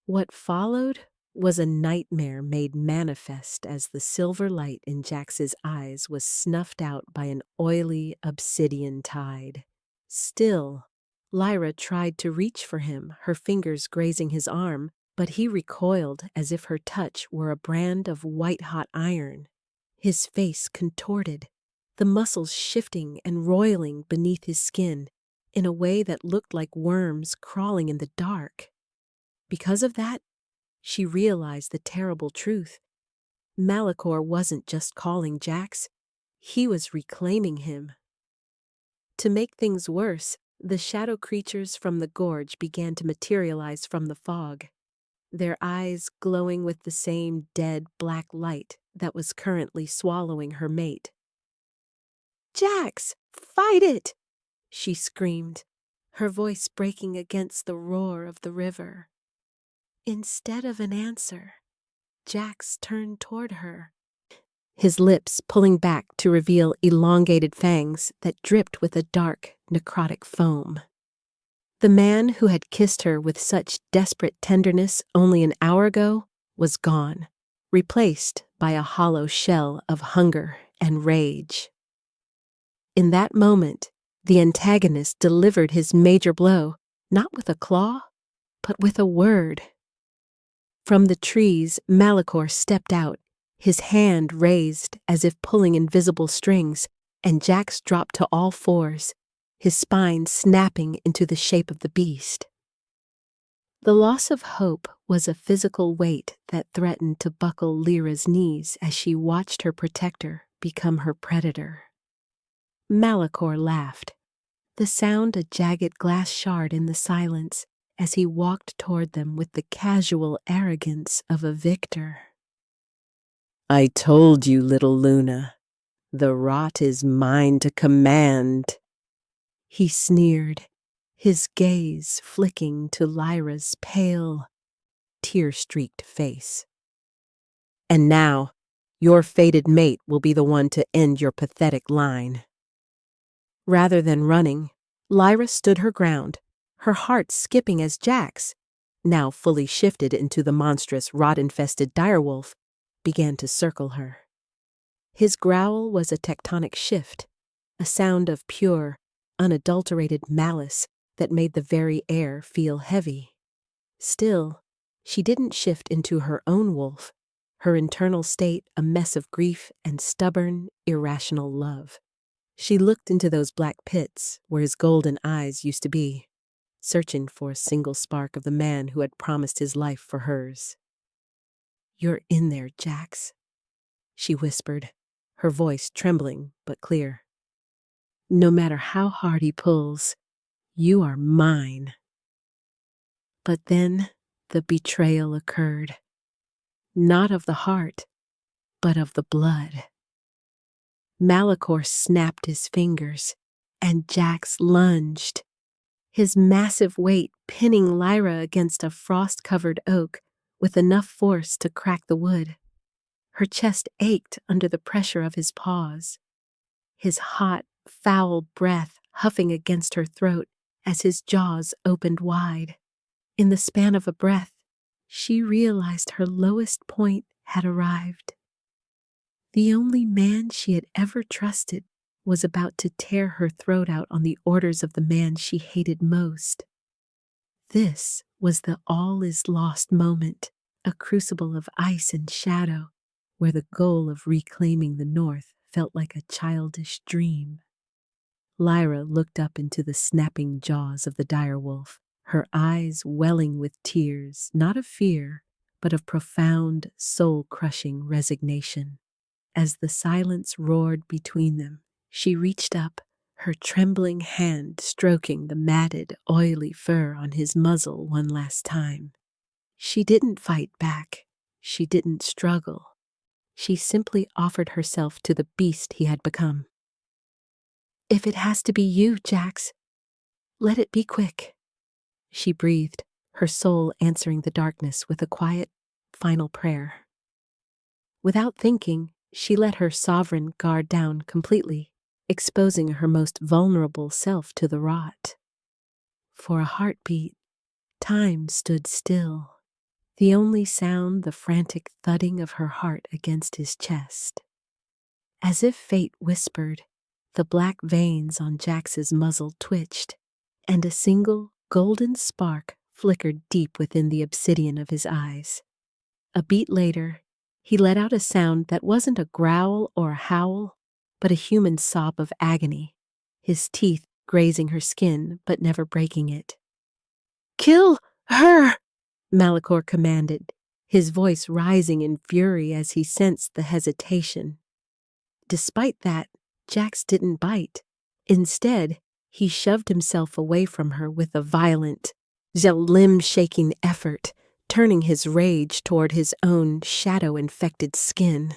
What followed was a nightmare made manifest as the silver light in Jax's eyes was snuffed out by an oily obsidian tide. Still, Lyra tried to reach for him, her fingers grazing his arm, but he recoiled as if her touch were a brand of white-hot iron. His face contorted, the muscles shifting and roiling beneath his skin in a way that looked like worms crawling in the dark. Because of that, she realized the terrible truth. Malachor wasn't just calling Jax, he was reclaiming him. To make things worse, the shadow creatures from the gorge began to materialize from the fog, their eyes glowing with the same dead black light that was currently swallowing her mate. "Jax, fight it!" she screamed, her voice breaking against the roar of the river. Instead of an answer, Jax turned toward her, his lips pulling back to reveal elongated fangs that dripped with a dark, necrotic foam. The man who had kissed her with such desperate tenderness only an hour ago was gone, replaced by a hollow shell of hunger and rage. In that moment, the antagonist delivered his major blow, not with a claw, but with a word. From the trees, Malachor stepped out, his hand raised as if pulling invisible strings, and Jax dropped to all fours, his spine snapping into the shape of the beast. The loss of hope was a physical weight that threatened to buckle Lyra's knees as she watched her protector become her predator. Malachor laughed, the sound a jagged glass shard in the silence as he walked toward them with the casual arrogance of a victor. "I told you, little Luna, the rot is mine to command," he sneered, his gaze flicking to Lyra's pale, tear-streaked face. "And now, your fated mate will be the one to end your pathetic line." Rather than running, Lyra stood her ground, her heart skipping as Jax, now fully shifted into the monstrous rot-infested direwolf, began to circle her. His growl was a tectonic shift, a sound of pure, unadulterated malice that made the very air feel heavy. Still, she didn't shift into her own wolf, her internal state a mess of grief and stubborn, irrational love. She looked into those black pits where his golden eyes used to be, searching for a single spark of the man who had promised his life for hers. "You're in there, Jax," she whispered, her voice trembling but clear. "No matter how hard he pulls, you are mine." But then the betrayal occurred, not of the heart, but of the blood. Malachor snapped his fingers, and Jax lunged, his massive weight pinning Lyra against a frost-covered oak with enough force to crack the wood. Her chest ached under the pressure of his paws, his hot, foul breath huffing against her throat as his jaws opened wide. In the span of a breath, she realized her lowest point had arrived. The only man she had ever trusted was about to tear her throat out on the orders of the man she hated most. This was the all-is-lost moment, a crucible of ice and shadow, where the goal of reclaiming the North felt like a childish dream. Lyra looked up into the snapping jaws of the direwolf, her eyes welling with tears, not of fear, but of profound, soul-crushing resignation. As the silence roared between them, she reached up, her trembling hand stroking the matted, oily fur on his muzzle one last time. She didn't fight back. She didn't struggle. She simply offered herself to the beast he had become. "If it has to be you, Jax, let it be quick," she breathed, her soul answering the darkness with a quiet, final prayer. Without thinking, she let her sovereign guard down completely, exposing her most vulnerable self to the rot. For a heartbeat, time stood still, the only sound the frantic thudding of her heart against his chest. As if fate whispered, the black veins on Jax's muzzle twitched, and a single golden spark flickered deep within the obsidian of his eyes. A beat later, he let out a sound that wasn't a growl or a howl, but a human sob of agony, his teeth grazing her skin but never breaking it. "Kill her!" Malachor commanded, his voice rising in fury as he sensed the hesitation. Despite that, Jax didn't bite. Instead, he shoved himself away from her with a violent, limb-shaking effort, turning his rage toward his own shadow-infected skin.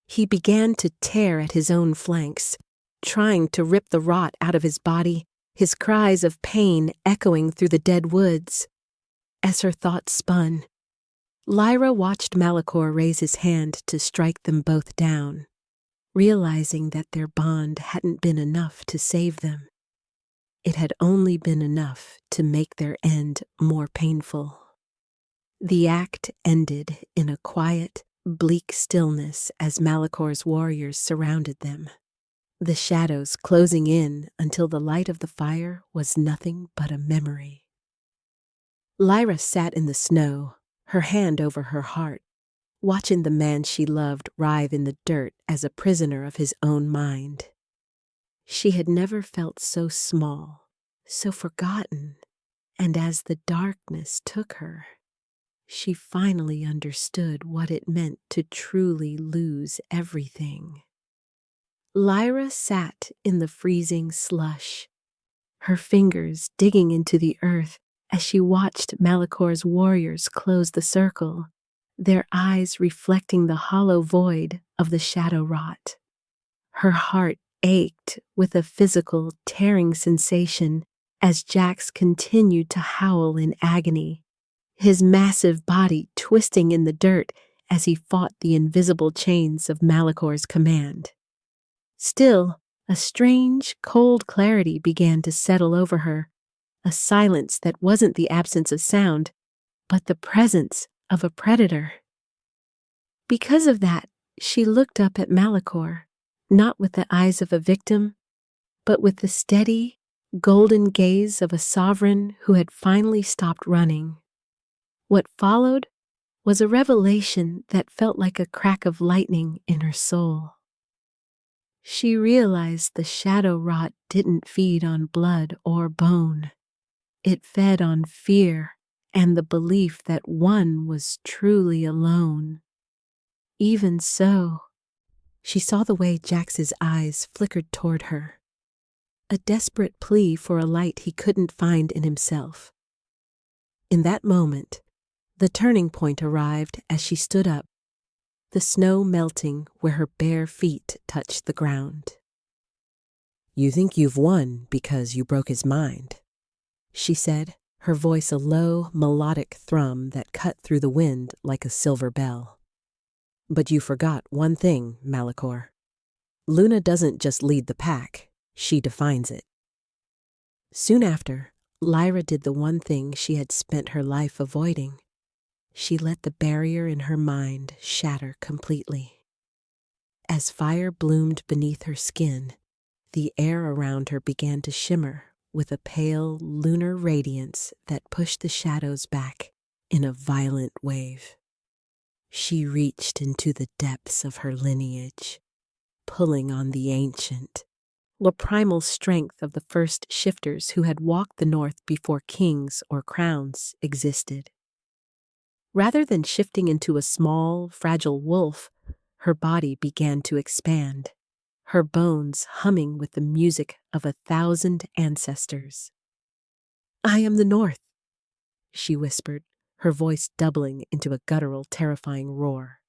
He began to tear at his own flanks, trying to rip the rot out of his body, his cries of pain echoing through the dead woods. As her thoughts spun, Lyra watched Malachor raise his hand to strike them both down, realizing that their bond hadn't been enough to save them. It had only been enough to make their end more painful. The act ended in a quiet, bleak stillness as Malachor's warriors surrounded them, the shadows closing in until the light of the fire was nothing but a memory. Lyra sat in the snow, her hand over her heart, watching the man she loved writhe in the dirt as a prisoner of his own mind. She had never felt so small, so forgotten, and as the darkness took her, she finally understood what it meant to truly lose everything. Lyra sat in the freezing slush, her fingers digging into the earth as she watched Malachor's warriors close the circle, their eyes reflecting the hollow void of the shadow rot. Her heart ached with a physical, tearing sensation as Jax continued to howl in agony, his massive body twisting in the dirt as he fought the invisible chains of Malachor's command. Still, a strange, cold clarity began to settle over her, a silence that wasn't the absence of sound, but the presence of a predator. Because of that, she looked up at Malachor, not with the eyes of a victim, but with the steady, golden gaze of a sovereign who had finally stopped running. What followed was a revelation that felt like a crack of lightning in her soul. She realized the shadow rot didn't feed on blood or bone. It fed on fear and the belief that one was truly alone. Even so, she saw the way Jax's eyes flickered toward her, a desperate plea for a light he couldn't find in himself. In that moment, the turning point arrived as she stood up, the snow melting where her bare feet touched the ground. "You think you've won because you broke his mind," she said, her voice a low, melodic thrum that cut through the wind like a silver bell. "But you forgot one thing, Malachor. Luna doesn't just lead the pack, she defines it." Soon after, Lyra did the one thing she had spent her life avoiding. She let the barrier in her mind shatter completely. As fire bloomed beneath her skin, the air around her began to shimmer with a pale lunar radiance that pushed the shadows back in a violent wave. She reached into the depths of her lineage, pulling on the ancient, the primal strength of the first shifters who had walked the north before kings or crowns existed. Rather than shifting into a small, fragile wolf, her body began to expand, her bones humming with the music of 1,000 ancestors. "I am the North," she whispered, her voice doubling into a guttural, terrifying roar.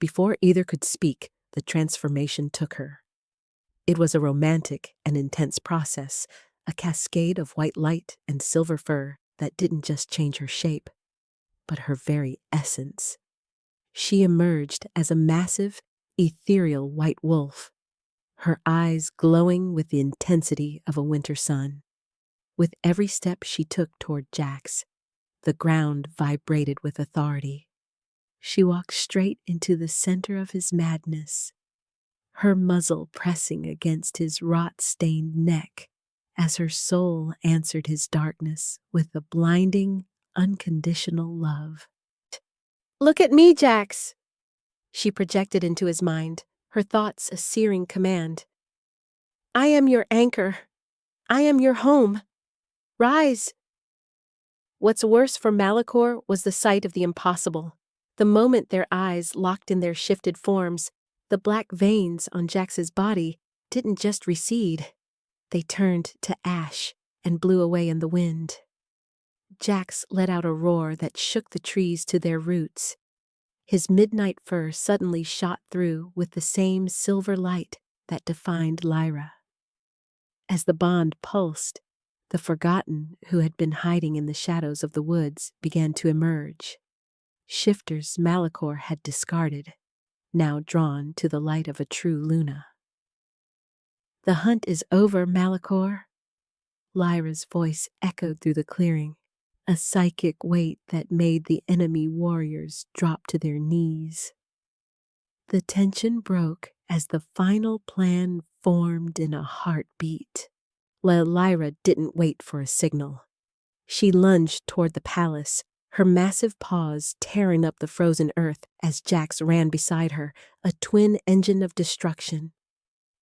Before either could speak, the transformation took her. It was a romantic and intense process, a cascade of white light and silver fur that didn't just change her shape, but her very essence. She emerged as a massive, ethereal white wolf, her eyes glowing with the intensity of a winter sun. With every step she took toward Jax, the ground vibrated with authority. She walked straight into the center of his madness, her muzzle pressing against his rot-stained neck as her soul answered his darkness with a blinding, unconditional love. "Look at me, Jax!" she projected into his mind, her thoughts a searing command. "I am your anchor. I am your home. Rise!" What's worse for Malachor was the sight of the impossible. The moment their eyes locked in their shifted forms, the black veins on Jax's body didn't just recede. They turned to ash and blew away in the wind. Jax let out a roar that shook the trees to their roots. His midnight fur suddenly shot through with the same silver light that defined Lyra. As the bond pulsed, the forgotten who had been hiding in the shadows of the woods began to emerge. Shifters Malachor had discarded, now drawn to the light of a true Luna. "The hunt is over, Malachor." Lyra's voice echoed through the clearing, a psychic weight that made the enemy warriors drop to their knees. The tension broke as the final plan formed in a heartbeat. Lyra didn't wait for a signal. She lunged toward the palace, her massive paws tearing up the frozen earth as Jax ran beside her, a twin engine of destruction.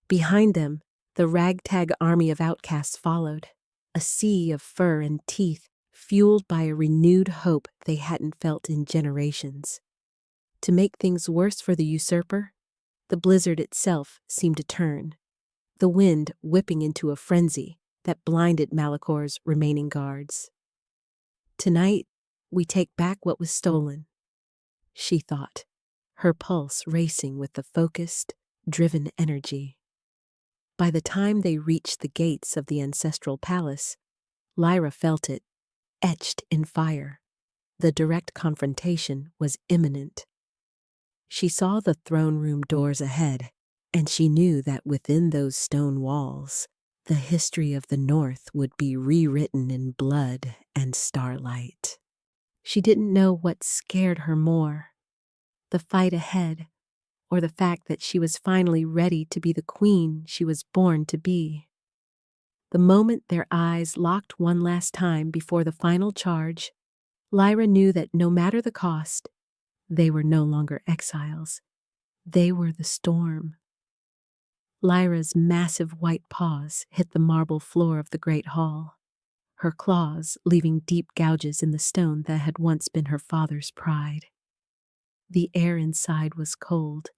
Behind them, the ragtag army of outcasts followed, a sea of fur and teeth fueled by a renewed hope they hadn't felt in generations. To make things worse for the usurper, the blizzard itself seemed to turn, the wind whipping into a frenzy that blinded Malachor's remaining guards. "Tonight, we take back what was stolen," she thought, her pulse racing with the focused, driven energy. By the time they reached the gates of the ancestral palace, Lyra felt it, etched in fire. The direct confrontation was imminent. She saw the throne room doors ahead, and she knew that within those stone walls, the history of the North would be rewritten in blood and starlight. She didn't know what scared her more, the fight ahead, or the fact that she was finally ready to be the queen she was born to be. The moment their eyes locked one last time before the final charge, Lyra knew that no matter the cost, they were no longer exiles. They were the storm. Lyra's massive white paws hit the marble floor of the great hall, her claws leaving deep gouges in the stone that had once been her father's pride. The air inside was cold,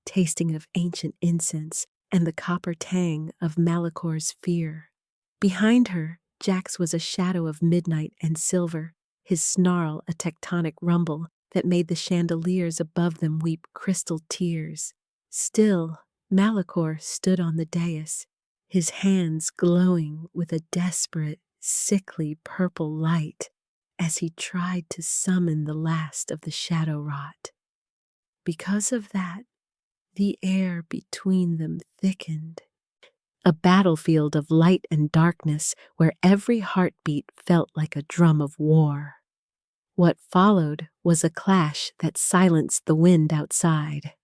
tasting of ancient incense and the copper tang of Malachor's fear. Behind her, Jax was a shadow of midnight and silver, his snarl a tectonic rumble that made the chandeliers above them weep crystal tears. Still, Malachor stood on the dais, his hands glowing with a desperate, sickly purple light as he tried to summon the last of the shadow rot. Because of that, the air between them thickened, a battlefield of light and darkness where every heartbeat felt like a drum of war. What followed was a clash that silenced the wind outside.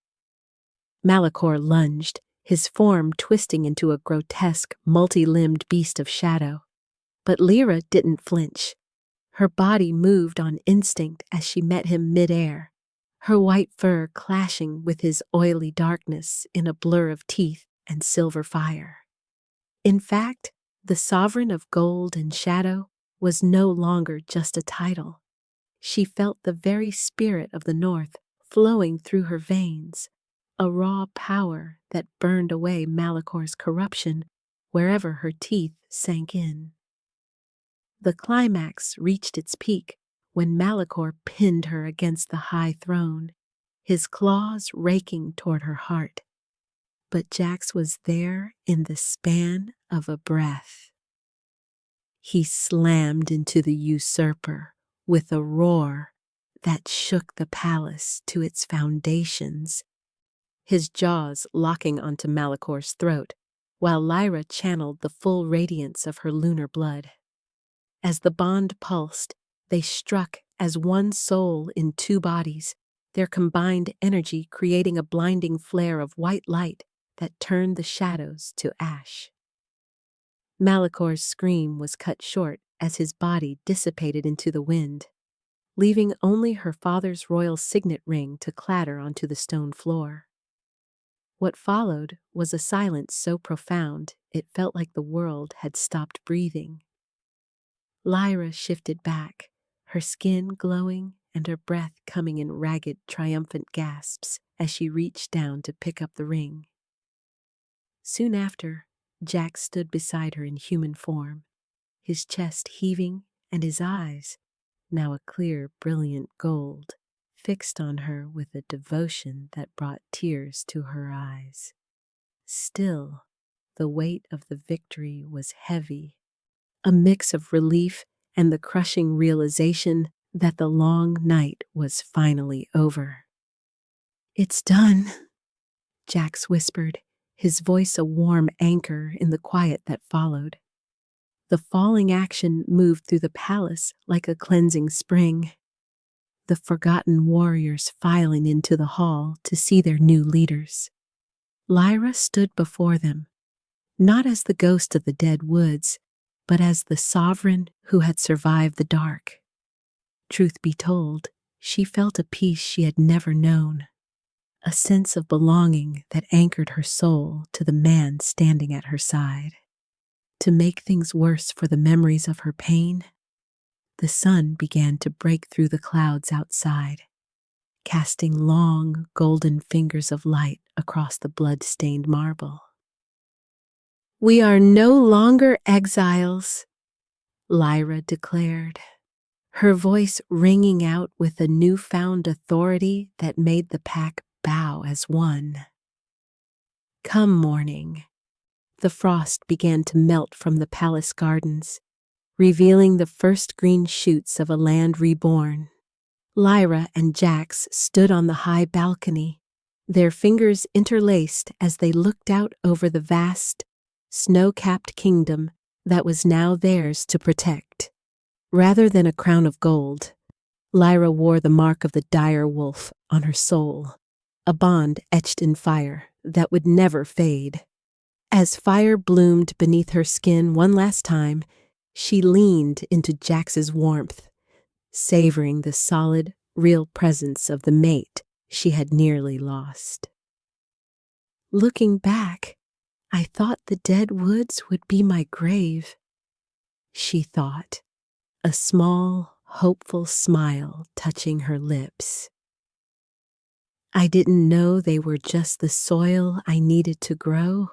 Malachor lunged, his form twisting into a grotesque, multi-limbed beast of shadow. But Lyra didn't flinch. Her body moved on instinct as she met him mid-air, her white fur clashing with his oily darkness in a blur of teeth and silver fire. In fact, the sovereign of gold and shadow was no longer just a title. She felt the very spirit of the North flowing through her veins, a raw power that burned away Malachor's corruption wherever her teeth sank in. The climax reached its peak when Malachor pinned her against the high throne, his claws raking toward her heart. But Jax was there in the span of a breath. He slammed into the usurper with a roar that shook the palace to its foundations, his jaws locking onto Malicor's throat, while Lyra channeled the full radiance of her lunar blood. As the bond pulsed, they struck as one soul in two bodies, their combined energy creating a blinding flare of white light that turned the shadows to ash. Malicor's scream was cut short as his body dissipated into the wind, leaving only her father's royal signet ring to clatter onto the stone floor. What followed was a silence so profound it felt like the world had stopped breathing. Lyra shifted back, her skin glowing and her breath coming in ragged, triumphant gasps as she reached down to pick up the ring. Soon after, Jack stood beside her in human form, his chest heaving and his eyes, now a clear, brilliant gold, fixed on her with a devotion that brought tears to her eyes. Still, the weight of the victory was heavy, a mix of relief and the crushing realization that the long night was finally over. "It's done," Jax whispered, his voice a warm anchor in the quiet that followed. The falling action moved through the palace like a cleansing spring, the forgotten warriors filing into the hall to see their new leaders. Lyra stood before them, not as the ghost of the dead woods, but as the sovereign who had survived the dark. Truth be told, she felt a peace she had never known, a sense of belonging that anchored her soul to the man standing at her side. To make things worse for the memories of her pain, the sun began to break through the clouds outside, casting long, golden fingers of light across the blood-stained marble. "We are no longer exiles," Lyra declared, her voice ringing out with a newfound authority that made the pack bow as one. Come morning, the frost began to melt from the palace gardens, revealing the first green shoots of a land reborn. Lyra and Jax stood on the high balcony, their fingers interlaced as they looked out over the vast, snow-capped kingdom that was now theirs to protect. Rather than a crown of gold, Lyra wore the mark of the dire wolf on her soul, a bond etched in fire that would never fade. As fire bloomed beneath her skin one last time, she leaned into Jax's warmth, savoring the solid, real presence of the mate she had nearly lost. Looking back, I thought the dead woods would be my grave, she thought, a small, hopeful smile touching her lips. I didn't know they were just the soil I needed to grow.